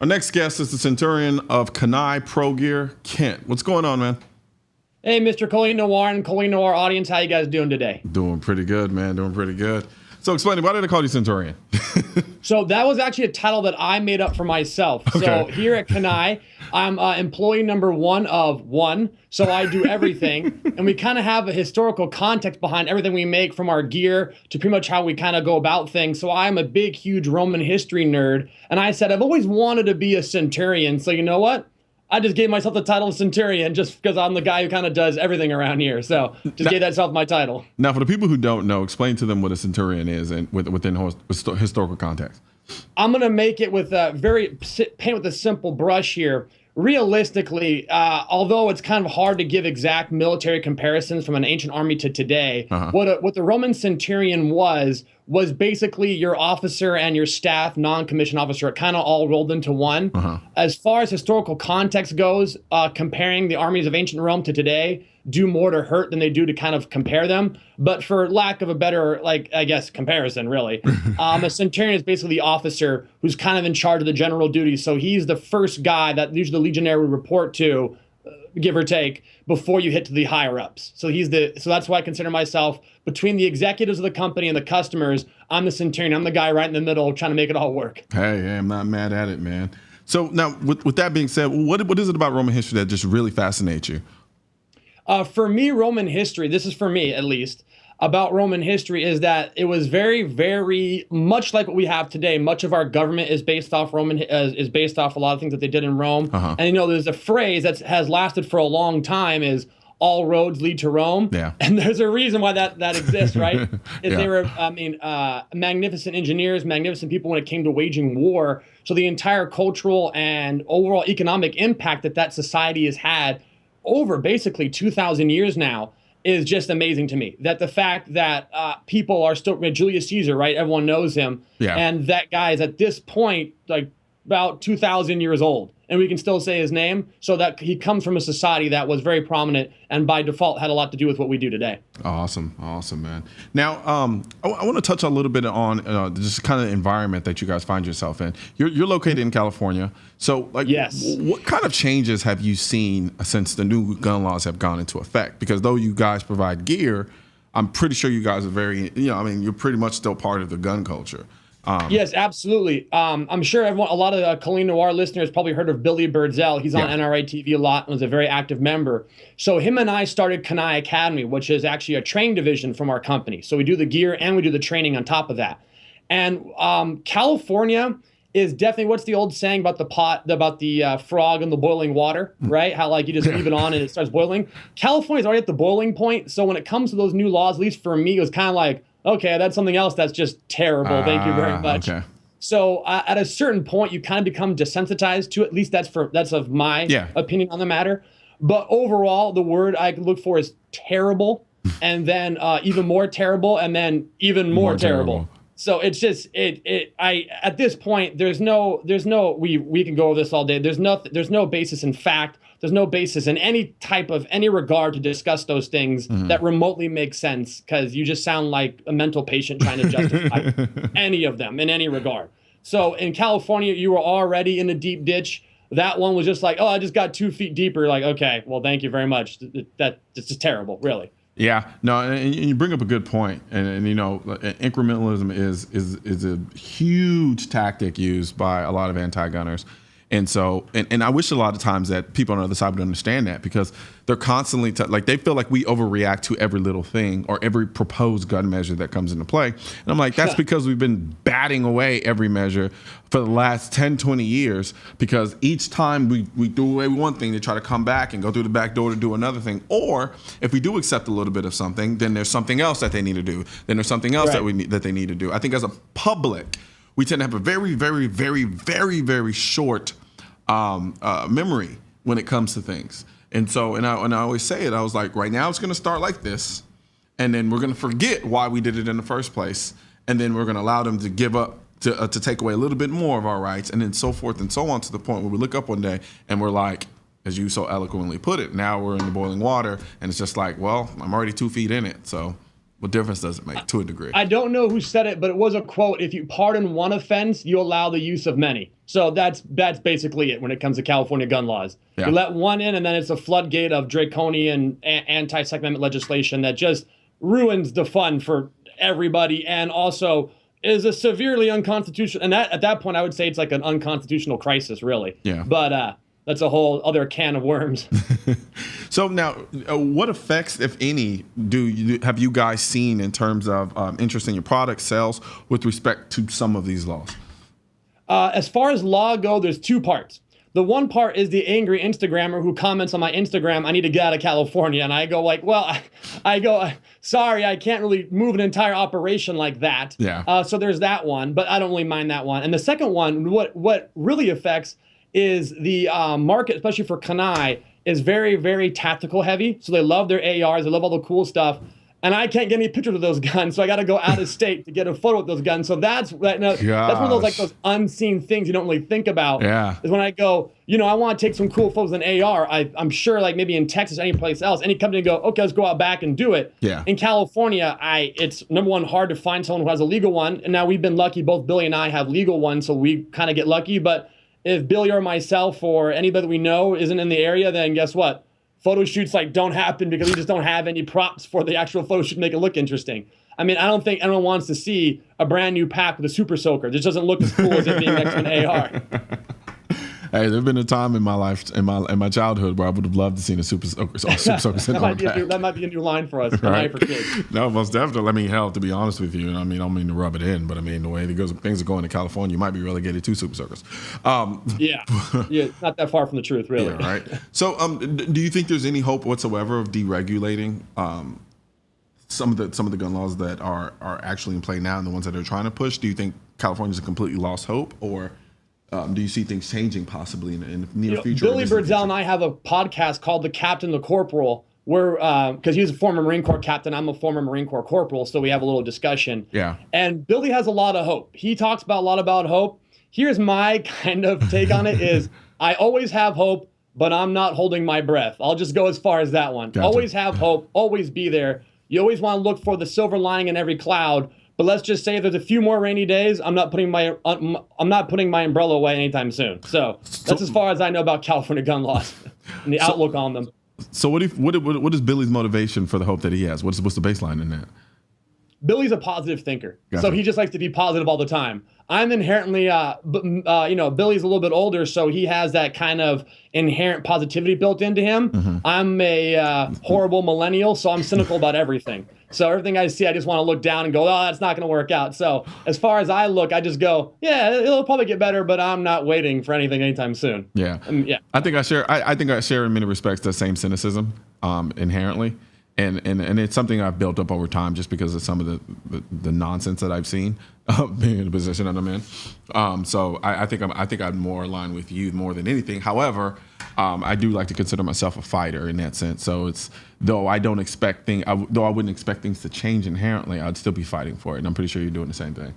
Our next guest is the Centurion of Kanai Pro Gear, Kent. What's going on, man? Hey, Mr. Colleen Noir and Colleen Noir audience, how you guys doing today? Doing pretty good, man. Doing pretty good. So explain, why did they call you Centurion? So that was actually a title that I made up for myself. Okay. So here at Kanai, I'm employee number 1 of 1. So I do everything. And we kind of have a historical context behind everything we make, from our gear to pretty much how we kind of go about things. So I'm a big, huge Roman history nerd. And I said, I've always wanted to be a centurion. So you know what? I just gave myself the title of Centurion just because I'm the guy who kind of does everything around here. So just gave myself my title. Now, for the people who don't know, explain to them what a Centurion is and within historical context. I'm going to make it with paint with a simple brush here. Realistically, although it's kind of hard to give exact military comparisons from an ancient army to today, what the Roman centurion was basically your officer and your staff, non-commissioned officer, kind of all rolled into one. As far as historical context goes, comparing the armies of ancient Rome to today do more to hurt than they do to kind of compare them. But for lack of a better, comparison, really, a centurion is basically the officer who's kind of in charge of the general duties. So he's the first guy that usually the legionnaire would report to, give or take, before you hit to the higher ups. So so that's why I consider myself, between the executives of the company and the customers, I'm the centurion. I'm the guy right in the middle trying to make it all work. Hey, I'm not mad at it, man. So now, with that being said, what is it about Roman history that just really fascinates you? For me, Roman history, this is for me at least, about Roman history is that it was very, very much like what we have today. Much of our government is based off is based off a lot of things that they did in Rome. And there's a phrase that has lasted for a long time, is all roads lead to Rome. Yeah. And there's a reason why that exists, right? They were, magnificent engineers, magnificent people when it came to waging war. So the entire cultural and overall economic impact that society has had over basically 2,000 years now is just amazing to me. That the fact that people are still, Julius Caesar, right? Everyone knows him. Yeah. And that guy is at this point, like about 2,000 years old. And we can still say his name. So that he comes from a society that was very prominent and by default had a lot to do with what we do today. Awesome, man. Now, I want to touch a little bit on just kind of the environment that you guys find yourself in. You're located in California. So, yes. What kind of changes have you seen since the new gun laws have gone into effect? Because though you guys provide gear, I'm pretty sure you guys are you're pretty much still part of the gun culture. Yes, absolutely. I'm sure a lot of Colleen Noir listeners probably heard of Billy Birdsell. He's on NRA TV a lot and was a very active member. So him and I started Kanai Academy, which is actually a training division from our company. So we do the gear and we do the training on top of that. And California is definitely, what's the old saying about the frog in the boiling water, right? How you just leave it on and it starts boiling. California's already at the boiling point. So when it comes to those new laws, at least for me, it was kind of like, okay, that's something else that's just terrible. Thank you very much. Okay. So at a certain point, you kind of become desensitized to it. At least that's of my opinion on the matter. But overall, the word I look for is terrible, and then even more terrible, and then even more terrible. So it's just at this point, there's no we can go over this all day. There's no basis in fact. There's no basis in any regard to discuss those things that remotely make sense, because you just sound like a mental patient trying to justify any of them in any regard. So in California, you were already in a deep ditch. That one was just like, oh, I just got 2 feet deeper. Like, okay, well, thank you very much. That's just terrible, really. Yeah, no, and you bring up a good point, and incrementalism is a huge tactic used by a lot of anti-gunners. And so, and I wish a lot of times that people on the other side would understand that, because they're constantly they feel like we overreact to every little thing or every proposed gun measure that comes into play. And I'm like, that's because we've been batting away every measure for the last 10, 20 years, because each time we do away with one thing, they try to come back and go through the back door to do another thing. Or if we do accept a little bit of something, then there's something else that they need to do. Then there's something else that they need to do. I think as a public, we tend to have a very, very, very, very, very short memory when it comes to things. And so, and I always say it, I was like, right now it's going to start like this, and then we're going to forget why we did it in the first place, and then we're going to allow them to give up, to take away a little bit more of our rights, and then so forth and so on, to the point where we look up one day and we're like, as you so eloquently put it, now we're in the boiling water, and it's just like, well, I'm already 2 feet in it, so What difference does it make to a degree? I don't know who said it, but it was a quote. If you pardon one offense, you allow the use of many. So that's basically it when it comes to California gun laws. Yeah. You let one in, and then it's a floodgate of draconian anti-Second Amendment legislation that just ruins the fun for everybody, and also is a severely unconstitutional. And at that point, I would say it's like an unconstitutional crisis, really. Yeah. But that's a whole other can of worms. So now, what effects, if any, have you guys seen in terms of interest in your product sales with respect to some of these laws? As far as law go, there's two parts. The one part is the angry Instagrammer who comments on my Instagram, I need to get out of California. And I go like, well, sorry, I can't really move an entire operation like that. Yeah. So there's that one, but I don't really mind that one. And the second one, what really affects is the market, especially for Kanai, is very, very tactical heavy. So they love their ARs, they love all the cool stuff. And I can't get any pictures of those guns, so I got to go out of state to get a photo with those guns. So that's one of those like those unseen things you don't really think about. Yeah. Is when I go, I want to take some cool photos with an AR. I'm sure like maybe in Texas, any place else, any company go, okay, let's go out back and do it. Yeah. In California, it's number one, hard to find someone who has a legal one. And now we've been lucky, both Billy and I have legal ones, so we kind of get lucky. But if Billy or myself or anybody that we know isn't in the area, then guess what? Photo shoots don't happen because we just don't have any props for the actual photo shoot to make it look interesting. I mean, I don't think anyone wants to see a brand new pack with a super soaker. This doesn't look as cool as it being next to an AR. Hey, there's been a time in my life, in my childhood, where I would have loved to see a super soaker. That might be a new line for us. Right? For kids. No, most definitely. I mean, hell, to be honest with you, I don't mean to rub it in, but I mean, the way things are going in California, you might be relegated to super soakers. Yeah, not that far from the truth, really. Yeah, right. So, do you think there's any hope whatsoever of deregulating some of the gun laws that are actually in play now and the ones that they're trying to push? Do you think California's a completely lost hope, or do you see things changing possibly in the near future? Billy Birdsell and I have a podcast called The Captain, the Corporal, where because he's a former Marine Corps captain, I'm a former Marine Corps corporal, so we have a little discussion. Yeah. And Billy has a lot of hope. He talks a lot about hope. Here's my kind of take on it is I always have hope, but I'm not holding my breath. I'll just go as far as that one. Gotcha. Always have hope, always be there. You always want to look for the silver lining in every cloud. But let's just say if there's a few more rainy days, I'm not putting my umbrella away anytime soon. So that's as far as I know about California gun laws and the outlook on them. So what is Billy's motivation for the hope that he has? What's the baseline in that? Billy's a positive thinker, Gotcha. So he just likes to be positive all the time. I'm inherently, Billy's a little bit older, so he has that kind of inherent positivity built into him. Mm-hmm. I'm a horrible millennial, so I'm cynical about everything. So everything I see, I just want to look down and go, oh, that's not going to work out. So as far as I look, I just go, yeah, it'll probably get better, but I'm not waiting for anything anytime soon. Yeah. Yeah. I think I share in many respects the same cynicism inherently. And it's something I've built up over time just because of some of the nonsense that I've seen being in the position that I'm in. So I think I'm more aligned with you more than anything. However, I do like to consider myself a fighter in that sense. So though I wouldn't expect things to change inherently, I'd still be fighting for it. And I'm pretty sure you're doing the same thing.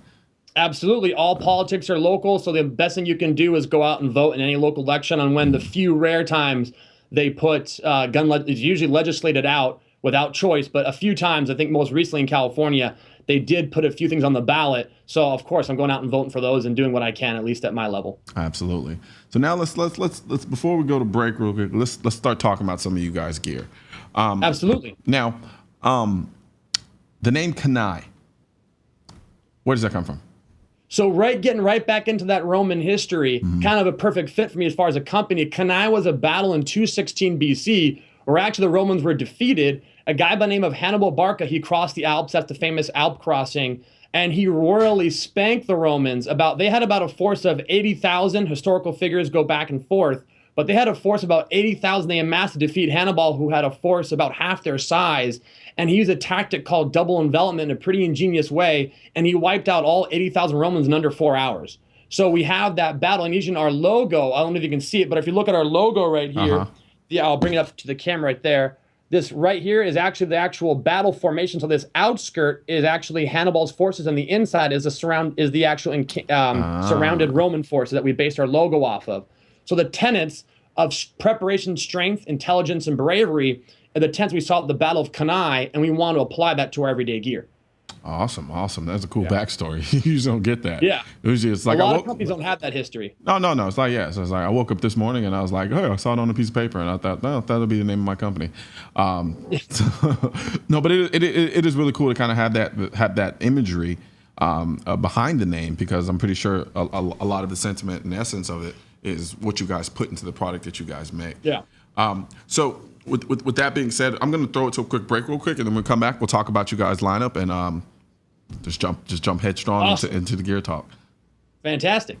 Absolutely. All politics are local. So the best thing you can do is go out and vote in any local election. And when the few rare times they put it's usually legislated out without choice, but a few times, I think most recently in California, they did put a few things on the ballot. So of course, I'm going out and voting for those and doing what I can, at least at my level. Absolutely. So now let's before we go to break real quick, let's start talking about some of you guys' gear. Absolutely. Now, the name Kanai, where does that come from? So getting right back into that Roman history, kind of a perfect fit for me as far as a company. Kanai was a battle in 216 BC, where actually the Romans were defeated. A guy by the name of Hannibal Barca, he crossed the Alps. That's the famous Alp crossing. And he royally spanked the Romans. They had about a force of 80,000. Historical figures go back and forth. But they had a force of about 80,000 they amassed to defeat Hannibal, who had a force about half their size. And he used a tactic called double envelopment in a pretty ingenious way. And he wiped out all 80,000 Romans in under 4 hours. So we have that battle. And using our logo, I don't know if you can see it, but if you look at our logo right here, yeah, I'll bring it up to the camera right there. This right here is actually the actual battle formation. So this outskirt is actually Hannibal's forces, and the inside is the actual surrounded Roman forces that we based our logo off of. So the tenets of preparation, strength, intelligence, and bravery at the tents we saw at the Battle of Cannae, and we want to apply that to our everyday gear. Awesome. That's a cool backstory. You usually don't get that. Yeah. Usually it's like a lot of companies don't have that history. No. It's like, so it's like I woke up this morning and I was like, oh, I saw it on a piece of paper, and I thought, no, that'll be the name of my company. No, but it is really cool to kind of have that imagery behind the name, because I'm pretty sure a lot of the sentiment and essence of it is what you guys put into the product that you guys make. Yeah. So with that being said, I'm going to throw it to a quick break real quick, and then we'll come back. We'll talk about you guys' lineup and just jump headstrong Awesome. into the gear talk. Fantastic.